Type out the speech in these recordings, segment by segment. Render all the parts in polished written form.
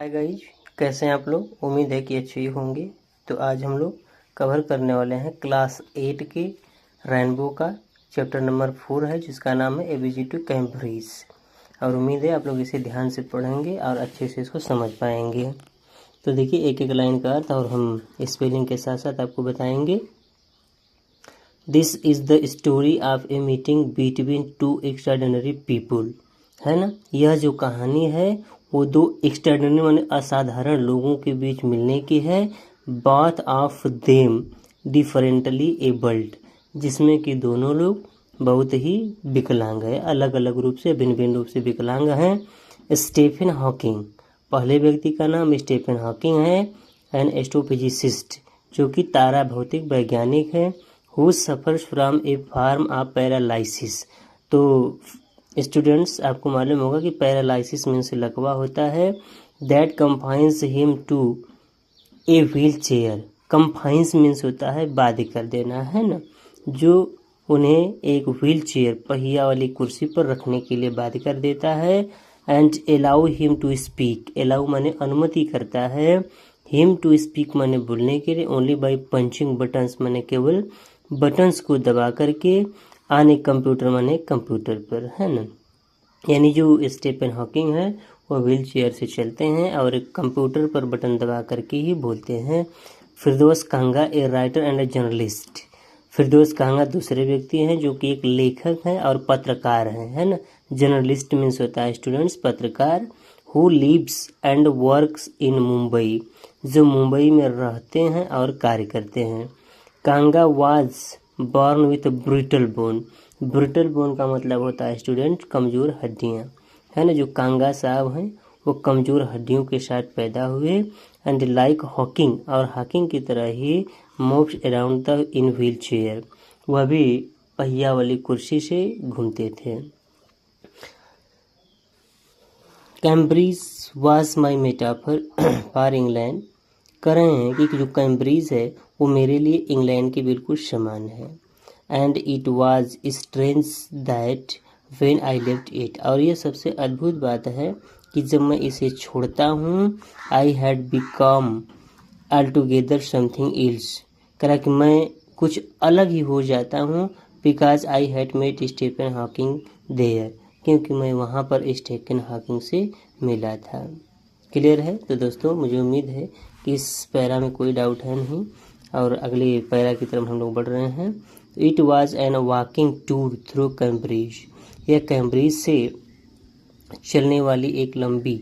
Hi guys, कैसे हैं आप लोग। उम्मीद है कि अच्छे ही होंगे। तो आज हम लोग कवर करने वाले हैं क्लास 8 के रेनबो का चैप्टर नंबर 4 है, जिसका नाम है एबीसी टू कैम्ब्रिज। और उम्मीद है आप लोग इसे ध्यान से पढ़ेंगे और अच्छे से इसको समझ पाएंगे। तो देखिए, एक एक लाइन का अर्थ और हम स्पेलिंग के साथ साथ आपको बताएंगे। This is the story of a meeting between two extraordinary people, है ना। यह जो कहानी है वो दो एक्स्ट्राऑर्डिनरी माने असाधारण लोगों के बीच मिलने की है। Both of them differently abled, जिसमें कि दोनों लोग बहुत ही विकलांग है, अलग अलग रूप से, भिन्न भिन्न रूप से विकलांग हैं। स्टीफन हॉकिंग, पहले व्यक्ति का नाम स्टीफन हॉकिंग है। एन एस्ट्रोफिजिसिस्ट, जो कि तारा भौतिक वैज्ञानिक है। Who suffers from a form of paralysis. तो स्टूडेंट्स, आपको मालूम होगा कि पैरालाइसिस मीन्स लकवा होता है। That confines him to a wheel chair. Confines means होता है बाध्य कर देना, है ना, जो उन्हें एक व्हील चेयर पहिया वाली कुर्सी पर रखने के लिए बाध्य कर देता है। And allow him to speak, allow माने अनुमति करता है, हिम टू स्पीक माने बोलने के लिए, ओनली बाई पंचिंग बटन्स माने केवल बटन्स को दबा करके, ऑन ए कंप्यूटर माने कंप्यूटर पर, है ना। यानी जो स्टीफन हॉकिंग है वो व्हील चेयर से चलते हैं और एक कंप्यूटर पर बटन दबा करके ही बोलते हैं। Firdaus Kanga a writer and a journalist. Firdaus Kanga दूसरे व्यक्ति हैं जो कि एक लेखक हैं और पत्रकार हैं, है ना। जर्नलिस्ट मीन्स होता है स्टूडेंट्स पत्रकार। Who lives and works in Mumbai, जो मुंबई में रहते हैं और कार्य करते हैं। Kanga was born with brittle bone. Brittle bone का मतलब होता है स्टूडेंट कमज़ोर हड्डियाँ, है ना। जो कांगा साहब हैं वो कमज़ोर हड्डियों के साथ पैदा हुए। एंड लाइक हॉकिंग, और हॉकिंग की तरह he moves around the in wheel chair, वह भी पहिया वाली कुर्सी से घूमते थे। Cambridge was my metaphor for England. कह रहे हैं कि जो कैम्ब्रिज है वो मेरे लिए इंग्लैंड के बिल्कुल समान है। And it was strange that when I left it, और ये सबसे अद्भुत बात है कि जब मैं इसे छोड़ता हूँ, I had become altogether something else, करा कि मैं कुछ अलग ही हो जाता हूँ। Because I had met Stephen Hawking there, क्योंकि मैं वहाँ पर स्टीफन हॉकिंग से मिला था। क्लियर है। तो दोस्तों, मुझे उम्मीद है कि इस पैरा में कोई डाउट है नहीं और अगले पैरा की तरफ हम लोग बढ़ रहे हैं। It was an walking tour through Cambridge, यह कैम्ब्रिज से चलने वाली एक लंबी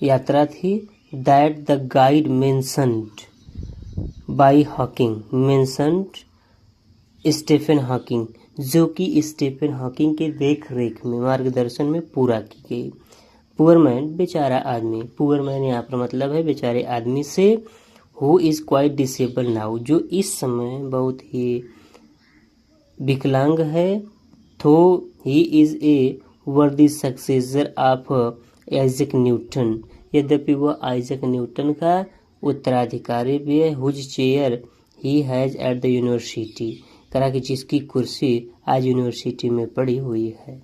यात्रा थी। That the guide mentioned by Hawking, mentioned Stephen Hawking, जो कि स्टीफन हॉकिंग के देख रेख में, मार्गदर्शन में पूरा की गई। पुअर मैन, बेचारा आदमी, पुअर मैन यहाँ पर मतलब है बेचारे आदमी से। Who is quite disable now, जो इस समय बहुत ही विकलांग है। थो ही इज़ ए वर्दी सक्सेसर ऑफ आइजैक न्यूटन, यद्यपि वह आइजैक न्यूटन का उत्तराधिकारी भी है। Whose chair he has at the university, करा कि जिसकी कुर्सी आज यूनिवर्सिटी में पड़ी हुई है।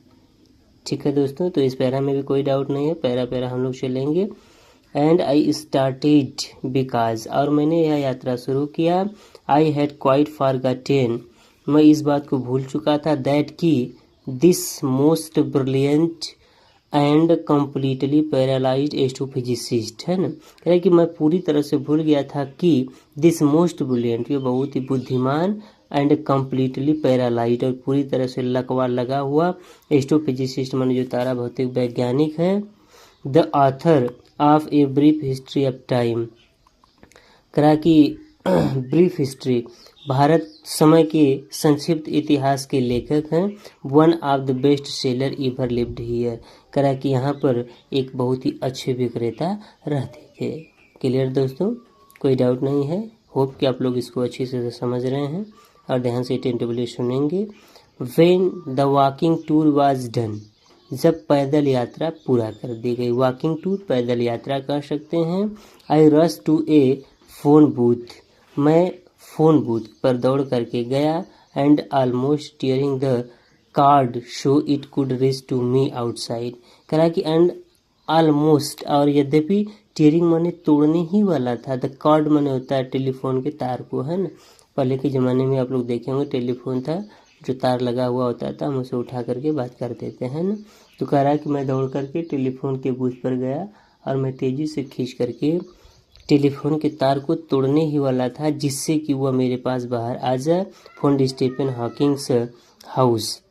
ठीक है दोस्तों, तो इस पैरा में भी कोई डाउट नहीं है, पैरा पैरा हम लोग चलेंगे। एंड आई स्टार्टेड बिकॉज, और मैंने यह यात्रा शुरू किया। आई हैड क्वाइट फॉरगॉटेन, मैं इस बात को भूल चुका था। दैट की this most brilliant and completely paralysed astrophysicist, है ना, कह रहे कि मैं पूरी तरह से भूल गया था कि दिस मोस्ट ब्रिलियंट, ये बहुत ही बुद्धिमान, एंड कम्प्लीटली पैरालाइज्ड, और पूरी तरह से लकवा लगा हुआ, एस्ट्रोफिजिसिस्ट माने जो तारा भौतिक वैज्ञानिक है। The author of a brief history of time, करा कि ब्रीफ हिस्ट्री, भारत समय के संक्षिप्त इतिहास के लेखक हैं। One of the best seller ever lived here, करा कि यहाँ पर एक बहुत ही अच्छे विक्रेता रहते थे। क्लियर दोस्तों, कोई डाउट नहीं है। होप कि आप लोग इसको अच्छे से समझ रहे हैं और ध्यान से टेंटेबली सुनेंगे। When the walking tour was done, जब पैदल यात्रा पूरा कर दी गई। वॉकिंग टूर पैदल यात्रा कर सकते हैं। I rush to a phone booth, मैं फोन बूथ पर दौड़ करके गया। And almost tearing the card so it could reach to me outside, करा कि एंड ऑलमोस्ट, और यद्यपि टीयरिंग माने तोड़ने ही वाला था। द कॉर्ड माने होता है टेलीफोन के तार को, है ना। पहले के ज़माने में आप लोग देखे होंगे टेलीफोन था जो तार लगा हुआ होता था, हम उसे उठा करके बात करते थे, है ना। तो कह रहा है कि मैं दौड़ करके टेलीफोन के बूथ पर गया और मैं तेज़ी से खींच करके टेलीफोन के तार को तोड़ने ही वाला था, जिससे कि वह मेरे पास बाहर आ जाए। फोन स्टीफन हॉकिंग्स हाउस,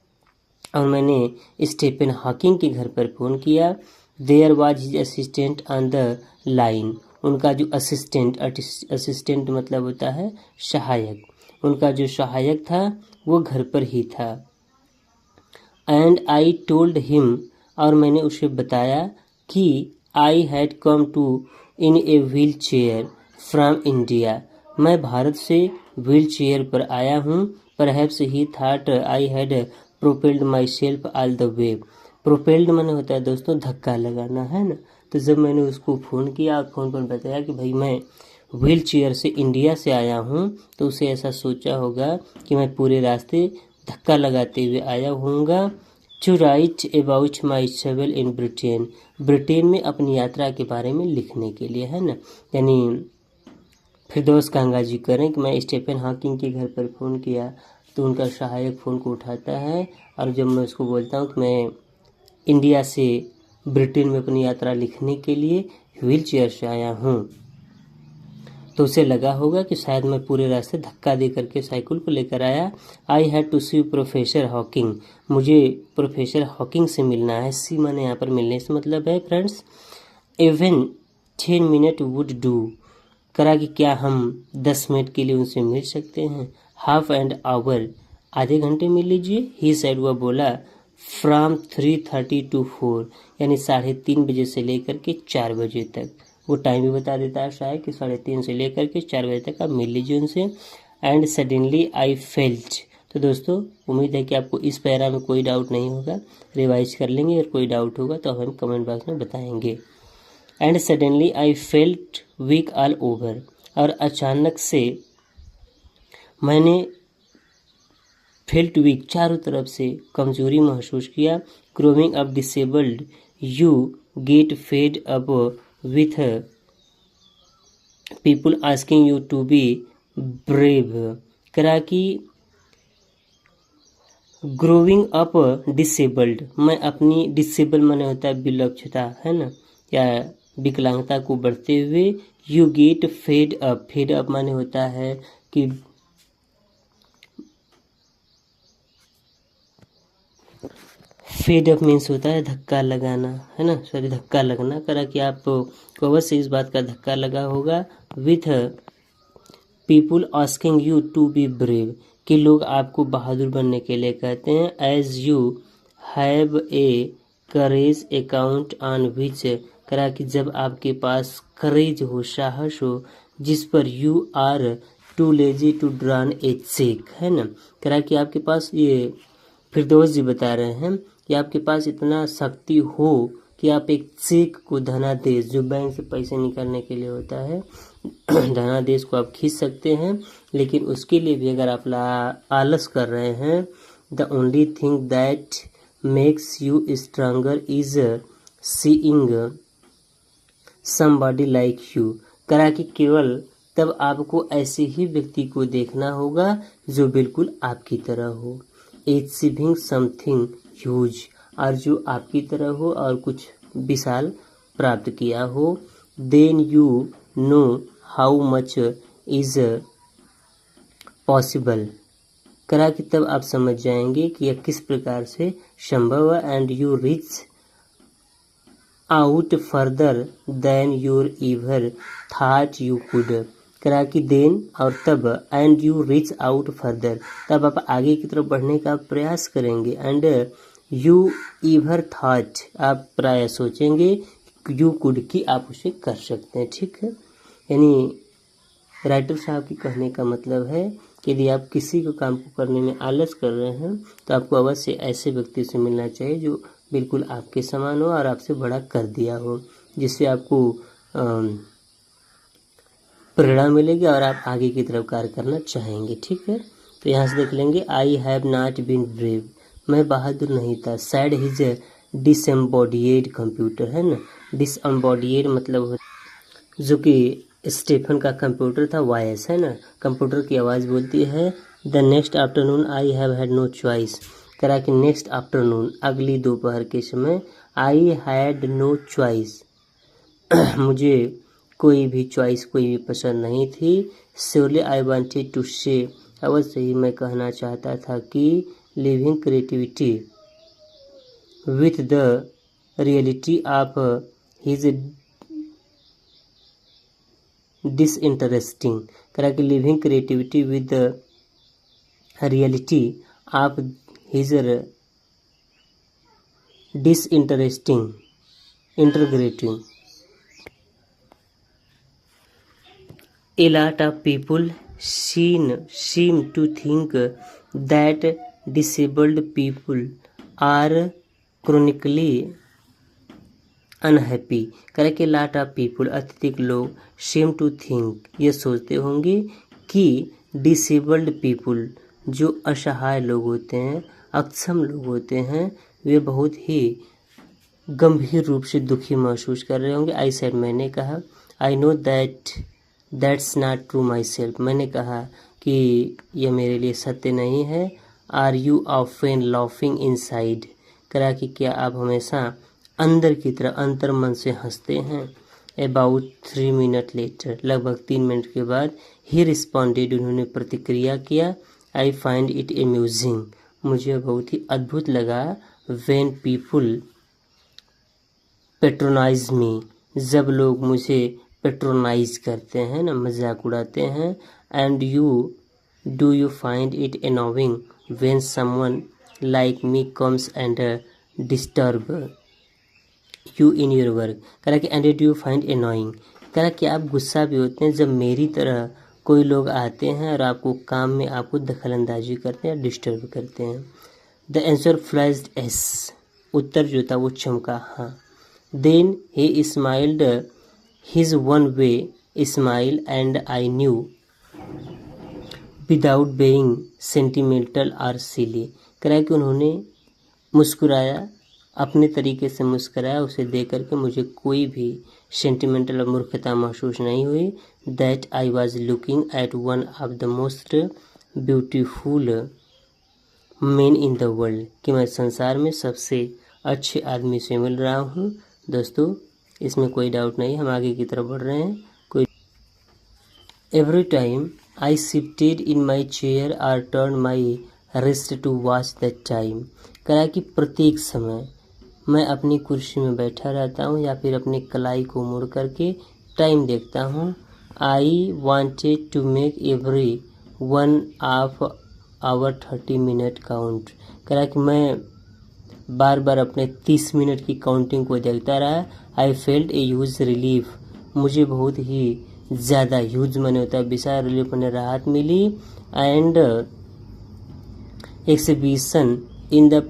और मैंने स्टीफन हॉकिंग के घर पर फ़ोन किया। There was his assistant on the line, उनका जो असिस्टेंट मतलब होता है सहायक, उनका जो सहायक था वो घर पर ही था। एंड आई टोल्ड हिम, और मैंने उसे बताया कि I had come to in a wheel chair from India, मैं भारत से व्हील चेयर पर आया हूँ। Perhaps he thought I had propelled myself all the way. Propelled मैंने होता है दोस्तों धक्का लगाना, है ना। तो जब मैंने उसको फ़ोन किया और फ़ोन पर बताया कि भाई मैं व्हील चेयर से इंडिया से आया हूँ, तो उसे ऐसा सोचा होगा कि मैं पूरे रास्ते धक्का लगाते हुए आया हूँगा। To write about my travel in Britain, Britain में अपनी यात्रा के बारे में लिखने के लिए, है ना। यानी फिरदौस कांगा जी करें कि मैं स्टीफन हॉकिंग के घर पर फ़ोन किया, तो उनका सहायक फ़ोन को उठाता है, और जब मैं उसको बोलता हूँ कि मैं इंडिया से ब्रिटेन में अपनी यात्रा लिखने के लिए व्हील चेयर से आया हूँ, तो उसे लगा होगा कि शायद मैं पूरे रास्ते धक्का दे करके साइकिल को लेकर आया। I had to see professor Hawking, मुझे प्रोफेसर हॉकिंग से मिलना है। सी माने यहाँ पर मिलने से मतलब है friends even 10 minute would do, करा कि क्या हम 10 मिनट के लिए उनसे मिल सकते हैं। हाफ एंड आवर, आधे घंटे मिल लीजिए। ही साइड वह बोला फ्राम 3:30 to 4, यानी 3:30 बजे से लेकर के 4 बजे तक। वो टाइम भी बता देता है शायद कि 3:30 से लेकर के 4 बजे तक आप मिल लीजिए उनसे। एंड सडनली आई फेल्ट, तो दोस्तों उम्मीद है कि आपको इस पैरा में कोई डाउट नहीं होगा, रिवाइज कर लेंगे, अगर कोई डाउट होगा तो हम कमेंट बॉक्स में बताएंगे। And suddenly I felt weak all over, और अचानक से मैंने फेल्ट वीक, चारों तरफ से कमजोरी महसूस किया। Growing up disabled, you get fed up with people asking you to be brave, करा कि ग्रोइंग अप डिसेबल्ड, मैं अपनी डिसेबल माने होता है विलक्षणता, है ना, या विकलांगता को बढ़ते हुए। You get fed up, fed up माने होता है कि फेड अप मीन्स होता है धक्का लगाना, है ना, सॉरी धक्का लगना। करा कि आपको अवश्य इस बात का धक्का लगा होगा। With people asking you to be brave, कि लोग आपको बहादुर बनने के लिए कहते हैं। As you have a courage account on which, करा कि जब आपके पास करेज हो, साहस हो, जिस पर you are too lazy to drawn a cheque, है ना। करा कि आपके पास, ये फिरदौस जी बता रहे हैं कि आपके पास इतना शक्ति हो कि आप एक चेक को, धनादेश जो बैंक से पैसे निकालने के लिए होता है, धनादेश को आप खींच सकते हैं। लेकिन उसके लिए भी अगर आप आलस कर रहे हैं, the only thing that makes you stronger is seeing somebody like you, करा कि केवल तब आपको ऐसे ही व्यक्ति को देखना होगा जो बिल्कुल आपकी तरह हो। अचीविंग समथिंग ह्यूज, और जो आपकी तरह हो और कुछ विशाल प्राप्त किया हो। Then you know how much is possible, करा कि तब आप समझ जाएंगे कि यह किस प्रकार से संभव है। And you reach out further than your ever thought you could, करा कि देन और तब, and you reach out further, तब आप आगे की तरफ बढ़ने का प्रयास करेंगे। एंड यू एवर थॉट, आप प्राय सोचेंगे, यू कुड, कि आप उसे कर सकते हैं, ठीक है। यानी राइटर साहब की कहने का मतलब है कि यदि आप किसी को काम को करने में आलस कर रहे हैं, तो आपको अवश्य ऐसे व्यक्ति से मिलना चाहिए जो बिल्कुल आपके समान हो और आपसे बड़ा कर दिया हो, जिससे आपको प्रेरणा मिलेगी और आप आगे की तरफ कार्य करना चाहेंगे, ठीक है। तो यहाँ से देख लेंगे, I have not been brave, मैं बहादुर नहीं था। सैड हिज डिसएम्बॉडिएड कंप्यूटर है ना। डिसएम्बॉडिएड मतलब जो कि स्टीफन का कंप्यूटर था वॉइस है ना, कंप्यूटर की आवाज़ बोलती है the next afternoon I have had no choice. करा कि नेक्स्ट आफ्टरनून अगली दोपहर के समय आई हैड नो चॉइस मुझे कोई भी चॉइस कोई भी पसंद नहीं थी। श्योरली आई वांटेड टू से अवश्य ही मैं कहना चाहता था कि living creativity with the reality of his disinteresting. करा कि living creativity with the reality of his disinteresting integrating. A lot of people seem to think that disabled people are chronically unhappy. करे कि लॉट ऑफ पीपल अत्यधिक लोग same to think ये सोचते होंगे कि डिसेबल्ड पीपल जो असहाय लोग होते हैं, अक्षम लोग होते हैं, वे बहुत ही गंभीर रूप से दुखी महसूस कर रहे होंगे। आई सेड मैंने कहा I know that's not true myself. मैंने कहा कि यह मेरे लिए सत्य नहीं है। Are you often laughing inside. करा कि क्या आप हमेशा अंदर की तरह अंतर मन से हंसते हैं। अबाउट 3 मिनट लेटर लगभग 3 मिनट के बाद ही रिस्पॉन्डेड उन्होंने प्रतिक्रिया किया आई फाइंड इट अम्यूजिंग। मुझे बहुत ही अद्भुत लगा व्हेन पीपुल पेट्रोनाइज मी जब लोग मुझे पेट्रोनाइज करते हैं ना, मजाक उड़ाते हैं। And do you find it annoying when someone like me comes and disturb you in your work. करा कि and do you find annoying. करा कि आप गुस्सा भी होते हैं जब मेरी तरह कोई लोग आते हैं और आपको काम में आपको दखलंदाजी करते हैं, डिस्टर्ब करते हैं। The answer flashed as. उत्तर जो था वो चमका हाँ। Then he smiled his one way smile and I knew without being sentimental or silly. करा कि उन्होंने मुस्कुराया, अपने तरीके से मुस्कुराया। उसे देख करके मुझे कोई भी सेंटिमेंटल और मूर्खता महसूस नहीं हुई। That I was looking at one of the most beautiful man in the world. कि मैं संसार में सबसे अच्छे आदमी से मिल रहा हूँ। दोस्तों इसमें कोई डाउट नहीं, हम आगे की तरफ बढ़ रहे हैं। कोई every time I shifted in my chair और turn my wrist to watch the time. करा कि प्रत्येक समय मैं अपनी कुर्सी में बैठा रहता हूँ या फिर अपनी कलाई को मुड़ करके टाइम देखता हूँ। I wanted to make every one of our 30 minute count. करा कि मैं बार बार अपने 30 मिनट की काउंटिंग को देखता रहा। I felt a huge relief. मुझे बहुत ही ज़्यादा ह्यूज माने होता है विशाल रिलीफ मैंने राहत मिली। And exhibition in the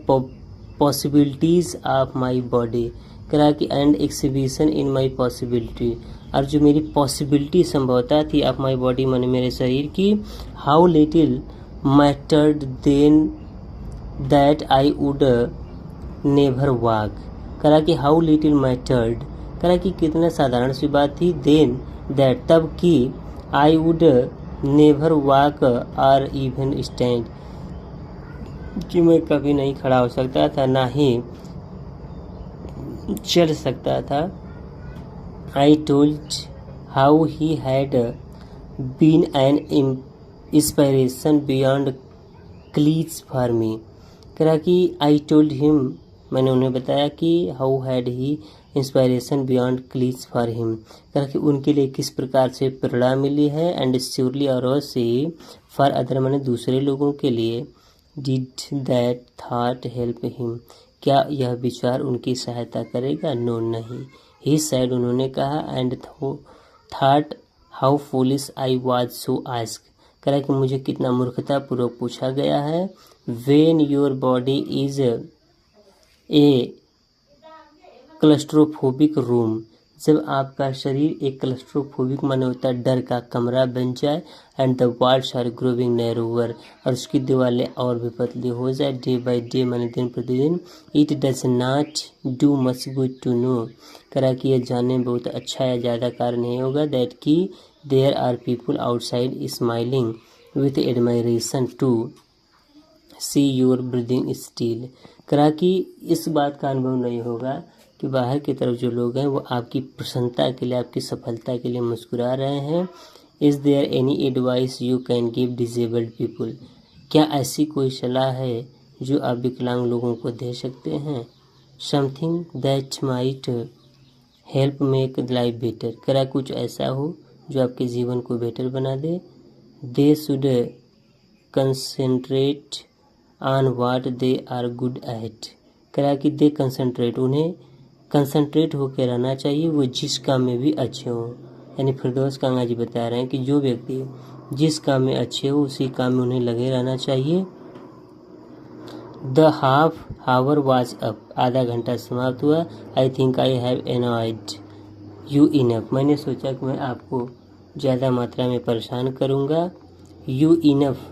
possibilities of my body. करा कि and exhibition in my possibility. और जो मेरी पॉसिबिलिटी संभवता थी ऑफ माई बॉडी माने मेरे शरीर की। How little mattered then that I would never walk. करा कि हाउ लिटिल मैटर्ड। करा कि कितना साधारण सी बात थी। देन दैट तब कि आई वुड नेवर वॉक और इवन स्टैंड। कि मैं कभी नहीं खड़ा हो सकता था ना ही चल सकता था। I told how he had been an inspiration beyond cliche for me. करा कि आई टोल्ड हिम मैंने उन्हें बताया कि how had he inspiration beyond cliche for him. करा कि उनके लिए किस प्रकार से प्रेरणा मिली है। एंड श्योरली और अवश्य फॉर अदर मैंने दूसरे लोगों के लिए। Did that thought help him. क्या यह विचार उनकी सहायता करेगा। नो नहीं। ही सैड उन्होंने कहा। And thought how foolish I was so ask. करा कि मुझे कितना मूर्खतापूर्वक पूछा गया है। When your body is a claustrophobic room. जब आपका शरीर एक क्लस्ट्रोफोबिक माने होता है डर का कमरा बन जाए, and the walls are growing narrower, और उसकी दीवारें और भी पतली हो जाए डे बाई डे माने दिन प्रतिदिन। It does not do much good to know, करा कि यह जानने में बहुत अच्छा या ज़्यादा कार्य नहीं होगा, दैट कि there are people outside smiling with admiration to see your breathing still, करा कि इस बात का अनुभव नहीं होगा कि बाहर की तरफ जो लोग हैं वो आपकी प्रसन्नता के लिए, आपकी सफलता के लिए मुस्कुरा रहे हैं। Is there any advice you can give disabled people, क्या ऐसी कोई सलाह है जो आप विकलांग लोगों को दे सकते हैं। Something that might help make life better, करा कुछ ऐसा हो जो आपके जीवन को बेटर बना दे। They should concentrate on what they are good at, करा कि दे कंसंट्रेट, उन्हें कंसंट्रेट होकर रहना चाहिए वो जिस काम में भी अच्छे हों। यानी फिरदौस कांगा जी बता रहे हैं कि जो व्यक्ति जिस काम में अच्छे हो उसी काम में उन्हें लगे रहना चाहिए। The half hour was up, आधा घंटा समाप्त हुआ। I think I have annoyed you enough, मैंने सोचा कि मैं आपको ज़्यादा मात्रा में परेशान करूँगा। यू इनफ,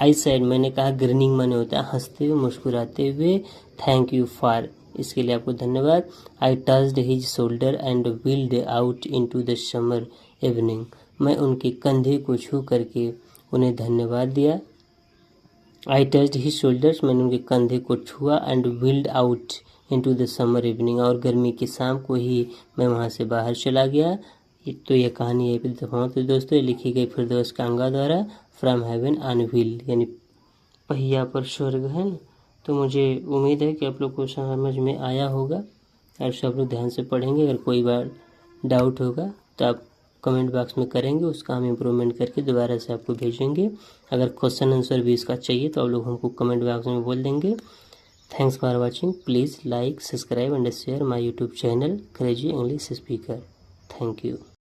आई सेड, मैंने कहा। ग्रिनिंग माने होता है हंसते हुए, मुस्कुराते हुए। थैंक यू फॉर, इसके लिए आपको धन्यवाद। आई touched his shoulder and wheeled out into the summer evening, मैं उनके कंधे को छू करके उन्हें धन्यवाद दिया। आई टच्ड हिज शोल्डर्स, मैंने उनके कंधे को छुआ, and wheeled out into the summer evening, और गर्मी की शाम को ही मैं वहाँ से बाहर चला गया। तो यह कहानी यहीं पे समाप्त हुई दोस्तों। ये लिखी गई फिरदौस कांगा द्वारा, फ्रॉम हेवन ऑन व्हील, यानी पहिया पर स्वर्ग है ना। तो मुझे उम्मीद है कि आप लोग को समझ में आया होगा और सब लोग ध्यान से पढ़ेंगे। अगर कोई बार डाउट होगा तो आप कमेंट बॉक्स में करेंगे, उसका हम इम्प्रूवमेंट करके दोबारा से आपको भेजेंगे। अगर क्वेश्चन आंसर भी इसका चाहिए तो आप लोग हमको कमेंट बॉक्स में बोल देंगे। Thanks for watching, please like, subscribe and share my YouTube channel crazy English speaker. Thank you.